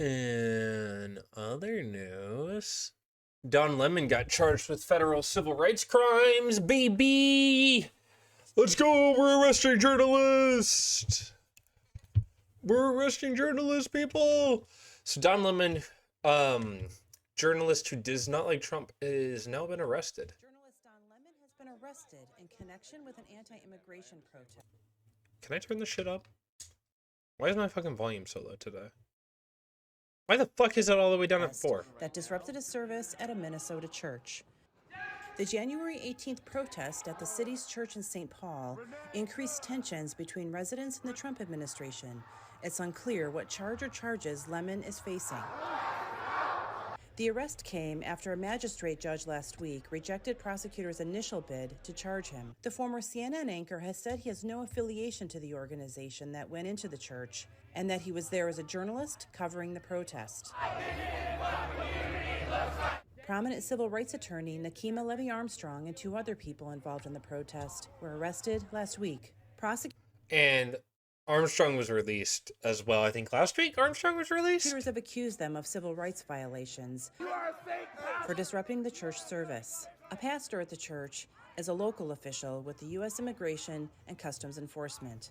In other news, Don Lemon got charged with federal civil rights crimes, baby! Let's go! We're arresting journalists! We're arresting journalists, people! So Don Lemon, journalist who does not like Trump, is now been arrested. Journalist Don Lemon has been arrested in connection with an anti-immigration protest. Can I turn this shit up? Why is my fucking volume so low today? Why the fuck is it all the way down at 4? That disrupted a service at a Minnesota church. The January 18th protest at the city's church in St. Paul increased tensions between residents and the Trump administration. It's unclear what charge or charges Lemon is facing. The arrest came after a magistrate judge last week rejected prosecutors' initial bid to charge him. The former CNN anchor has said he has no affiliation to the organization that went into the church and that he was there as a journalist covering the protest. Prominent civil rights attorney Nakima Levy Armstrong and 2 other people involved in the protest were arrested last week. And Armstrong was released as well. I think last week Armstrong was released. Prosecutors have accused them of civil rights violations for disrupting the church service. A pastor at the church is a local official with the U.S. Immigration and Customs Enforcement.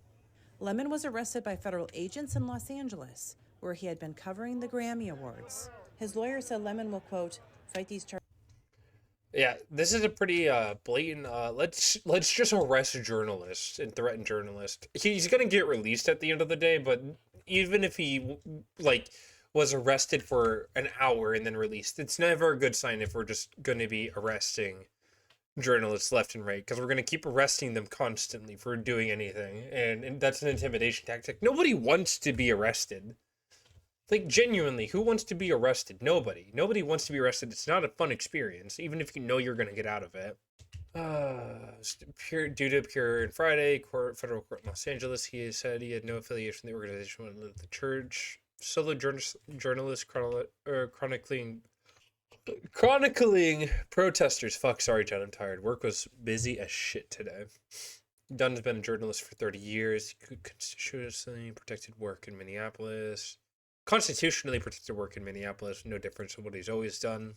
Lemon was arrested by federal agents in Los Angeles, where he had been covering the Grammy Awards. His lawyer said Lemon will, quote, fight these charges. Yeah, this is a pretty blatant. Let's just arrest journalists and threaten journalists. He's gonna get released at the end of the day, but even if he was arrested for an hour and then released, it's never a good sign if we're just gonna be arresting journalists left and right, because we're gonna keep arresting them constantly for doing anything, and that's an intimidation tactic. Nobody wants to be arrested. Like, genuinely, who wants to be arrested? Nobody. Nobody wants to be arrested. It's not a fun experience, even if you know you're going to get out of it. Due to appear in Friday, federal court in Los Angeles, he said he had no affiliation with the organization with the church. Solo journalist chronicling protesters. Fuck, sorry, John, I'm tired. Work was busy as shit today. Dunn's been a journalist for 30 years. Constitutionally protected work in Minneapolis. Constitutionally protected work in Minneapolis, no difference from what he's always done.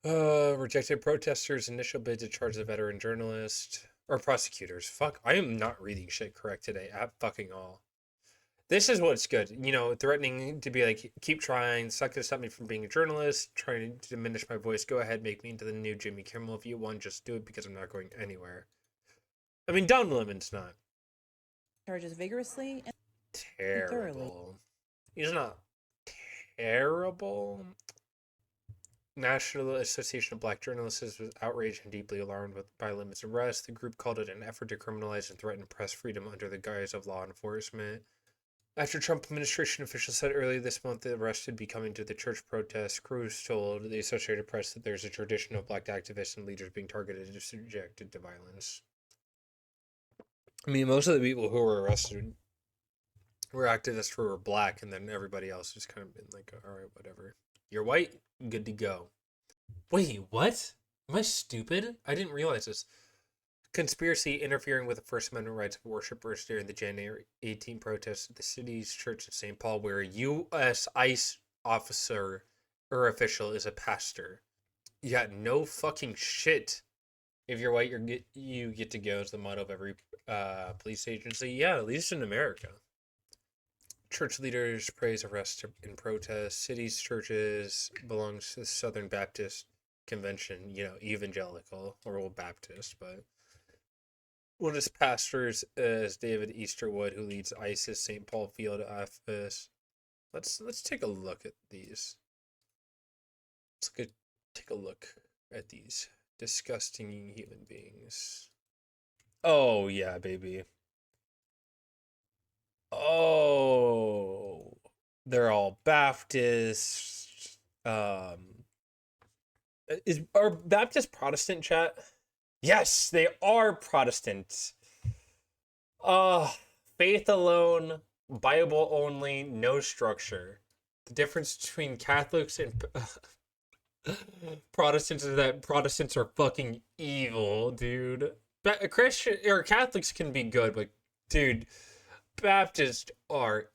Rejected protesters' initial bid to charge the veteran journalist. Or prosecutors. Fuck, I am not reading shit correct today at fucking all. This is what's good. You know, threatening to be like, keep trying, it's not gonna stop me from being a journalist, trying to diminish my voice, go ahead, make me into the new Jimmy Kimmel if you want, just do it because I'm not going anywhere. I mean, Don Lemon's not. Charges vigorously and Terrible. thoroughly. He's not terrible. National Association of Black Journalists was outraged and deeply alarmed by Lemon's arrest. The group called it an effort to criminalize and threaten press freedom under the guise of law enforcement. After Trump administration officials said earlier this month the arrest would be coming to the church protest, Cruz told the Associated Press that there's a tradition of black activists and leaders being targeted and subjected to violence. I mean, most of the people who were arrested were activists who were black, and then everybody else just kind of been like, all right, whatever. You're white, good to go. Wait, what? Am I stupid? I didn't realize this. Conspiracy interfering with the First Amendment rights of worshipers during the January 18 protests at the city's church in St. Paul, where a U.S. ICE officer or official is a pastor. Yeah, no fucking shit. If you're white, you get to go is the motto of every police agency. Yeah, at least in America. Church leaders praise arrest in protest. Cities, churches belongs to the Southern Baptist Convention, you know, evangelical or old Baptist, but one of his pastors is David Easterwood, who leads ISIS St. Paul field office. Let's take a look at these. Take a look at these disgusting human beings. Oh yeah, baby. Oh, they're all Baptists. Are Baptist Protestant, chat? Yes, they are Protestant. Faith alone, Bible only, no structure. The difference between Catholics and Protestants is that Protestants are fucking evil, dude. Christian or Catholics can be good, but dude, Baptists are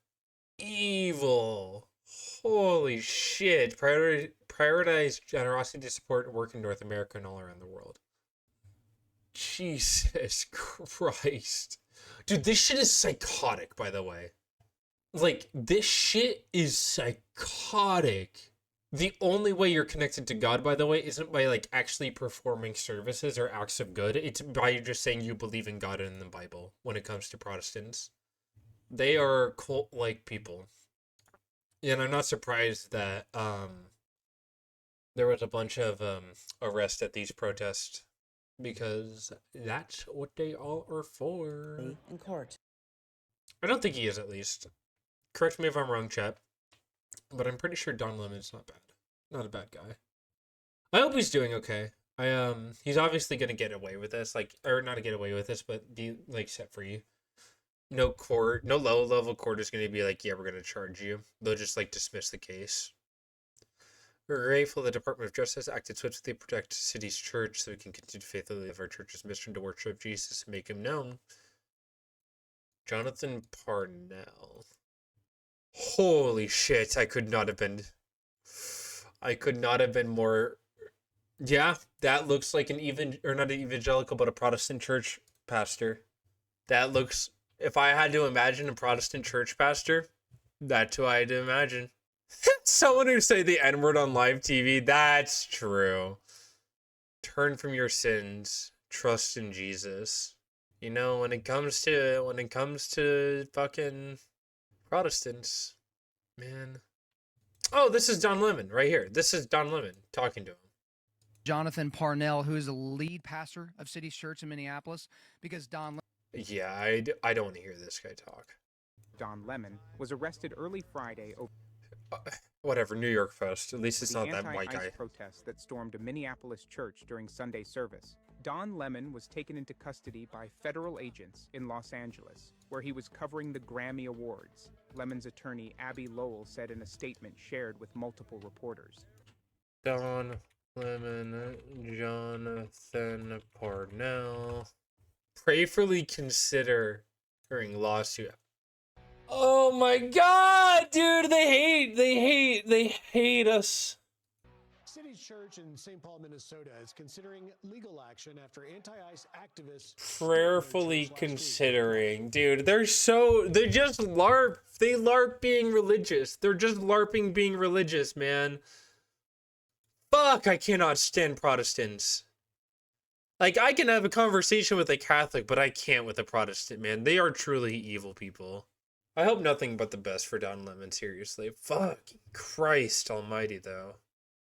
evil. Holy shit. Prioritize generosity to support work in North America and all around the world. Jesus Christ. Dude, this shit is psychotic, by the way. Like, this shit is psychotic. The only way you're connected to God, by the way, isn't by like actually performing services or acts of good. It's by just saying you believe in God and in the Bible when it comes to Protestants. They are cult-like people. And I'm not surprised that there was a bunch of arrests at these protests because that's what they all are for. In court. I don't think he is, at least. Correct me if I'm wrong, chat. But I'm pretty sure Don Lemon's not bad. Not a bad guy. I hope he's doing okay. He's obviously gonna get away with this, like, or not get away with this, but be like set free. No court, no low level court is gonna be like, yeah, we're gonna charge you. They'll just like dismiss the case. We're grateful the Department of Justice acted swiftly to protect the city's church so we can continue to faithfully live our church's mission to worship Jesus and make him known. Jonathan Parnell. Holy shit, I could not have been more. Yeah, that looks like not an evangelical, but a Protestant church pastor. That looks, if I had to imagine a Protestant church pastor, that's who I had to imagine. Someone who say the N-word on live TV, that's true. Turn from your sins, trust in Jesus. You know, when it comes to fucking Protestants, man. Oh, this is Don Lemon right here. This is Don Lemon talking to him. Jonathan Parnell, who is the lead pastor of City's Church in Minneapolis, because Yeah, I don't want to hear this guy talk. Don Lemon was arrested early Friday over whatever, New York Fest. At least it's the not that white anti-ICE guy. protests that stormed a Minneapolis church during Sunday service. Don Lemon was taken into custody by federal agents in Los Angeles, where he was covering the Grammy Awards. Lemon's attorney, Abby Lowell, said in a statement shared with multiple reporters. Don Lemon, Jonathan Parnell. Prayerfully considering lawsuit. Oh my god, dude, they hate us. City's Church in St. Paul, Minnesota is considering legal action after anti-ICE activists Prayerfully considering. Dude, they just LARP. They LARP being religious. They're just LARPing being religious, man. Fuck, I cannot stand Protestants. Like, I can have a conversation with a Catholic, but I can't with a Protestant, man. They are truly evil people. I hope nothing but the best for Don Lemon, seriously. Fucking Christ almighty, though.